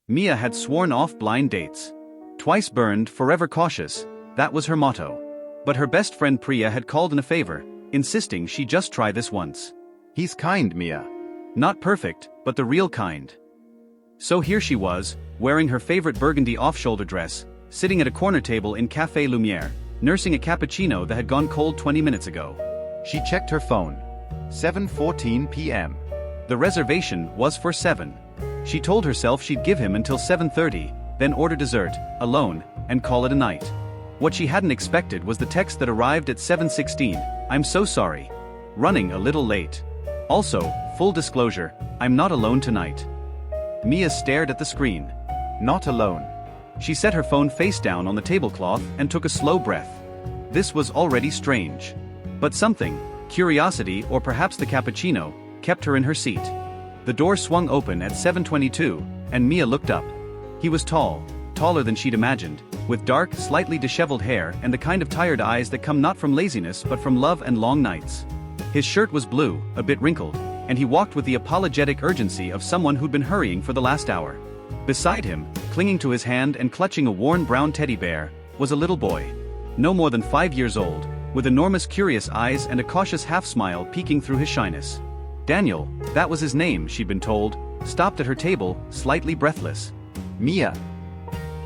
Mia had sworn off blind dates. Twice burned, forever cautious, that was her motto. But her best friend Priya had called in a favor, insisting she just try this once. He's kind, Mia. Not perfect, but the real kind. So here she was, wearing her favorite burgundy off-shoulder dress, sitting at a corner table in Café Lumière, nursing a cappuccino that had gone cold 20 minutes ago. She checked her phone. 7:14 p.m. The reservation was for 7. She told herself she'd give him until 7:30, then order dessert, alone, and call it a night. What she hadn't expected was the text that arrived at 7:16, "I'm so sorry. Running a little late. Also, full disclosure, I'm not alone tonight." Mia stared at the screen. Not alone. She set her phone face down on the tablecloth and took a slow breath. This was already strange. But something, curiosity or perhaps the cappuccino, kept her in her seat. The door swung open at 7:22, and Mia looked up. He was tall, taller than she'd imagined, with dark, slightly disheveled hair and the kind of tired eyes that come not from laziness but from love and long nights. His shirt was blue, a bit wrinkled, and he walked with the apologetic urgency of someone who'd been hurrying for the last hour. Beside him, clinging to his hand and clutching a worn brown teddy bear, was a little boy. No more than 5 years old, with enormous curious eyes and a cautious half-smile peeking through his shyness. Daniel, that was his name, she'd been told, stopped at her table, slightly breathless. Mia.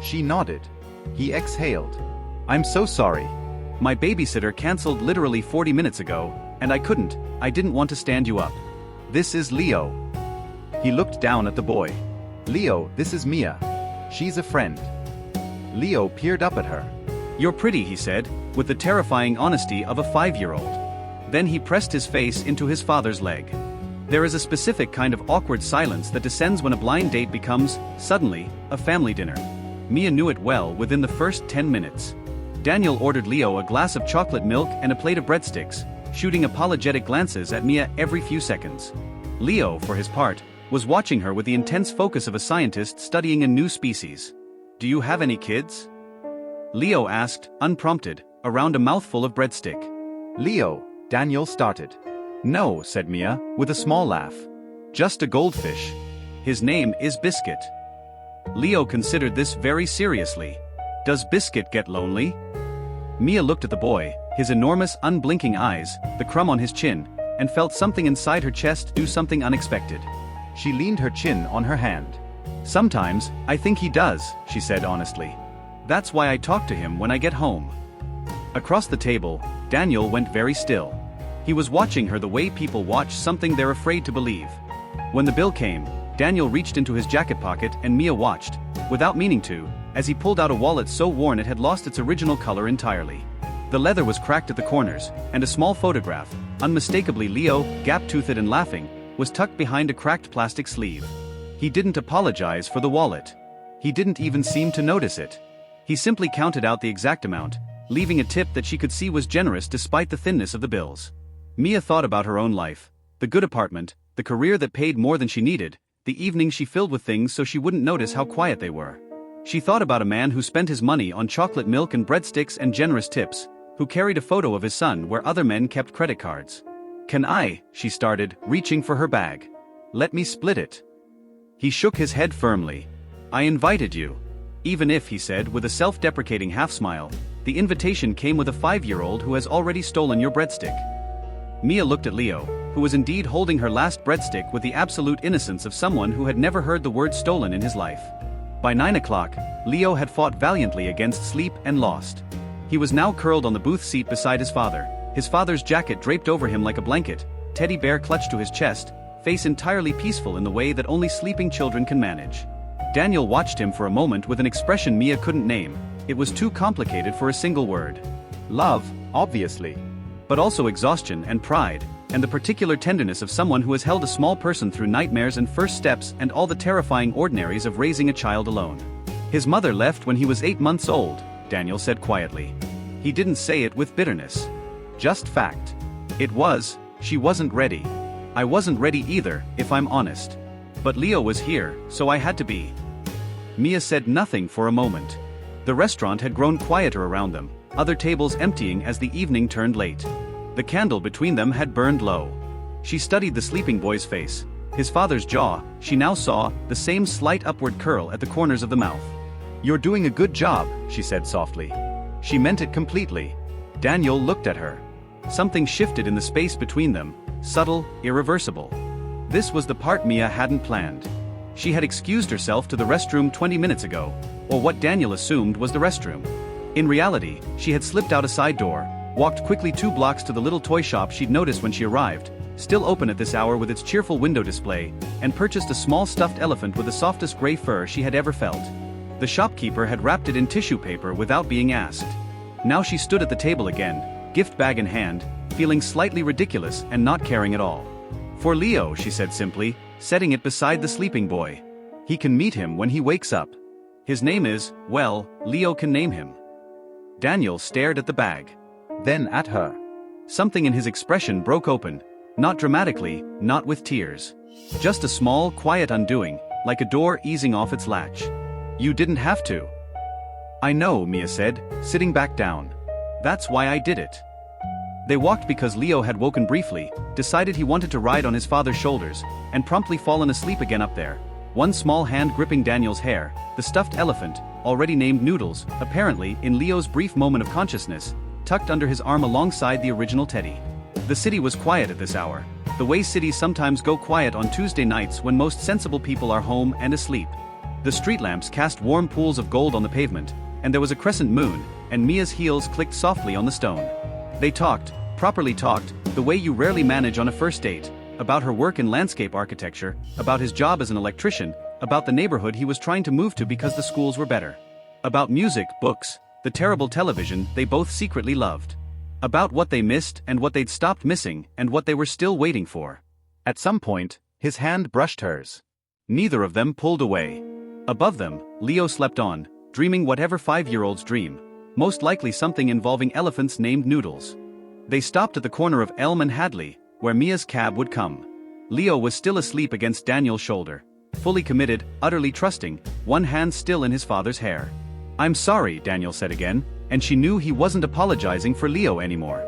She nodded. He exhaled. I'm so sorry. My babysitter cancelled literally 40 minutes ago, and I didn't want to stand you up. This is Leo. He looked down at the boy. Leo, this is Mia. She's a friend. Leo peered up at her. You're pretty, he said, with the terrifying honesty of a 5-year-old. Then he pressed his face into his father's leg. There is a specific kind of awkward silence that descends when a blind date becomes, suddenly, a family dinner. Mia knew it well within the first 10 minutes. Daniel ordered Leo a glass of chocolate milk and a plate of breadsticks, shooting apologetic glances at Mia every few seconds. Leo, for his part, was watching her with the intense focus of a scientist studying a new species. Do you have any kids? Leo asked, unprompted, around a mouthful of breadstick. Leo, Daniel started. No, said Mia, with a small laugh. Just a goldfish. His name is Biscuit. Leo considered this very seriously. Does Biscuit get lonely? Mia looked at the boy, his enormous unblinking eyes, the crumb on his chin, and felt something inside her chest do something unexpected. She leaned her chin on her hand. Sometimes, I think he does, she said honestly. That's why I talk to him when I get home. Across the table, Daniel went very still. He was watching her the way people watch something they're afraid to believe. When the bill came, Daniel reached into his jacket pocket and Mia watched, without meaning to, as he pulled out a wallet so worn it had lost its original color entirely. The leather was cracked at the corners, and a small photograph, unmistakably Leo, gap-toothed and laughing, was tucked behind a cracked plastic sleeve. He didn't apologize for the wallet. He didn't even seem to notice it. He simply counted out the exact amount, leaving a tip that she could see was generous despite the thinness of the bills. Mia thought about her own life, the good apartment, the career that paid more than she needed, the evenings she filled with things so she wouldn't notice how quiet they were. She thought about a man who spent his money on chocolate milk and breadsticks and generous tips, who carried a photo of his son where other men kept credit cards. Can I, she started, reaching for her bag. Let me split it. He shook his head firmly. I invited you. Even if, he said with a self-deprecating half-smile, the invitation came with a 5-year-old who has already stolen your breadstick. Mia looked at Leo, who was indeed holding her last breadstick with the absolute innocence of someone who had never heard the word stolen in his life. By 9 o'clock, Leo had fought valiantly against sleep and lost. He was now curled on the booth seat beside his father's jacket draped over him like a blanket, teddy bear clutched to his chest, face entirely peaceful in the way that only sleeping children can manage. Daniel watched him for a moment with an expression Mia couldn't name. It was too complicated for a single word. Love, obviously. But also exhaustion and pride, and the particular tenderness of someone who has held a small person through nightmares and first steps and all the terrifying ordinaries of raising a child alone. His mother left when he was 8 months old, Daniel said quietly. He didn't say it with bitterness. Just fact. It was, she wasn't ready. I wasn't ready either, if I'm honest. But Leo was here, so I had to be. Mia said nothing for a moment. The restaurant had grown quieter around them, other tables emptying as the evening turned late. The candle between them had burned low. She studied the sleeping boy's face. His father's jaw, she now saw, the same slight upward curl at the corners of the mouth. "You're doing a good job," she said softly. She meant it completely. Daniel looked at her. Something shifted in the space between them, subtle, irreversible. This was the part Mia hadn't planned. She had excused herself to the restroom 20 minutes ago, or what Daniel assumed was the restroom. In reality, she had slipped out a side door, walked quickly 2 blocks to the little toy shop she'd noticed when she arrived, still open at this hour with its cheerful window display, and purchased a small stuffed elephant with the softest gray fur she had ever felt. The shopkeeper had wrapped it in tissue paper without being asked. Now she stood at the table again, gift bag in hand, feeling slightly ridiculous and not caring at all. "For Leo," she said simply, setting it beside the sleeping boy. "He can meet him when he wakes up. His name is, well, Leo can name him." Daniel stared at the bag. Then at her. Something in his expression broke open, not dramatically, not with tears. Just a small, quiet undoing, like a door easing off its latch. "You didn't have to." "I know," Mia said, sitting back down. "That's why I did it." They walked because Leo had woken briefly, decided he wanted to ride on his father's shoulders, and promptly fallen asleep again up there. One small hand gripping Daniel's hair, the stuffed elephant, already named Noodles, apparently, in Leo's brief moment of consciousness, tucked under his arm alongside the original teddy. The city was quiet at this hour, the way cities sometimes go quiet on Tuesday nights when most sensible people are home and asleep. The street lamps cast warm pools of gold on the pavement, and there was a crescent moon, and Mia's heels clicked softly on the stone. They talked, properly talked, the way you rarely manage on a first date, about her work in landscape architecture, about his job as an electrician, about the neighborhood he was trying to move to because the schools were better. About music, books, the terrible television they both secretly loved. About what they missed and what they'd stopped missing and what they were still waiting for. At some point, his hand brushed hers. Neither of them pulled away. Above them, Leo slept on, dreaming whatever 5-year-olds dream, most likely something involving elephants named Noodles. They stopped at the corner of Elm and Hadley, where Mia's cab would come. Leo was still asleep against Daniel's shoulder, fully committed, utterly trusting, one hand still in his father's hair. "I'm sorry," Daniel said again, and she knew he wasn't apologizing for Leo anymore.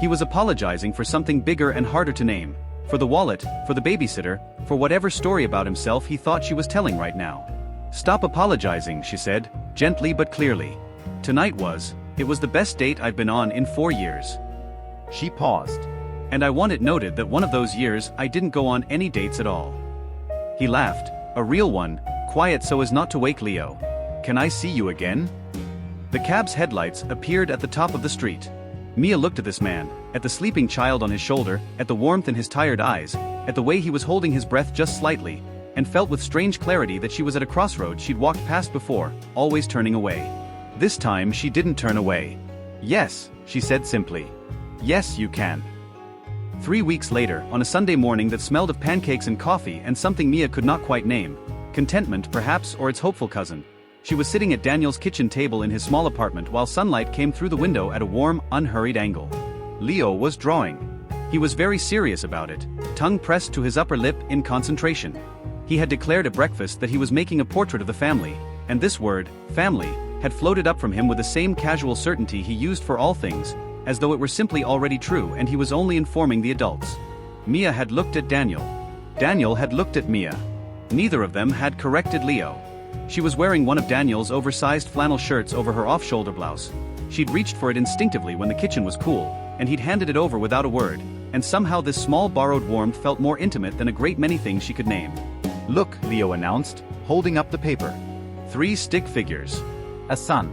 He was apologizing for something bigger and harder to name, for the wallet, for the babysitter, for whatever story about himself he thought she was telling right now. "Stop apologizing," she said, gently but clearly. It was the best date I've been on in 4 years. She paused. And I want it noted that one of those years I didn't go on any dates at all. He laughed, a real one, quiet so as not to wake Leo. "Can I see you again?" The cab's headlights appeared at the top of the street. Mia looked at this man, at the sleeping child on his shoulder, at the warmth in his tired eyes, at the way he was holding his breath just slightly, and felt with strange clarity that she was at a crossroads she'd walked past before, always turning away. This time she didn't turn away. "Yes," she said simply. "Yes, you can." 3 weeks later, on a Sunday morning that smelled of pancakes and coffee and something Mia could not quite name, contentment perhaps or its hopeful cousin, she was sitting at Daniel's kitchen table in his small apartment while sunlight came through the window at a warm, unhurried angle. Leo was drawing. He was very serious about it, tongue pressed to his upper lip in concentration. He had declared at breakfast that he was making a portrait of the family, and this word, family, had floated up from him with the same casual certainty he used for all things, as though it were simply already true and he was only informing the adults. Mia had looked at Daniel. Daniel had looked at Mia. Neither of them had corrected Leo. She was wearing one of Daniel's oversized flannel shirts over her off-shoulder blouse. She'd reached for it instinctively when the kitchen was cool, and he'd handed it over without a word, and somehow this small borrowed warmth felt more intimate than a great many things she could name. "Look," Leo announced, holding up the paper. 3 stick figures. A sun.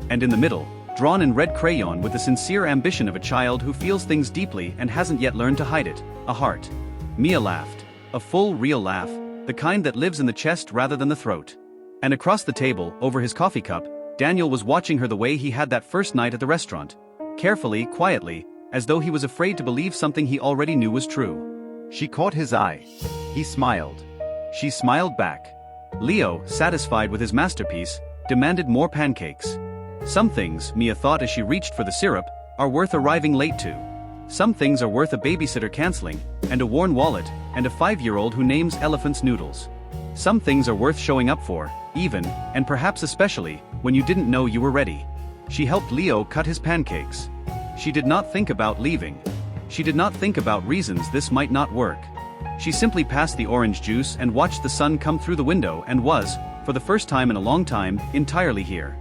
And in the middle, drawn in red crayon with the sincere ambition of a child who feels things deeply and hasn't yet learned to hide it, a heart. Mia laughed. A full, real laugh, the kind that lives in the chest rather than the throat. And across the table, over his coffee cup, Daniel was watching her the way he had that first night at the restaurant. Carefully, quietly, as though he was afraid to believe something he already knew was true. She caught his eye. He smiled. She smiled back. Leo, satisfied with his masterpiece, demanded more pancakes. Some things, Mia thought as she reached for the syrup, are worth arriving late to. Some things are worth a babysitter canceling, and a worn wallet, and a 5-year-old who names elephants Noodles. Some things are worth showing up for, even, and perhaps especially, when you didn't know you were ready. She helped Leo cut his pancakes. She did not think about leaving. She did not think about reasons this might not work. She simply passed the orange juice and watched the sun come through the window and was, for the first time in a long time, entirely here.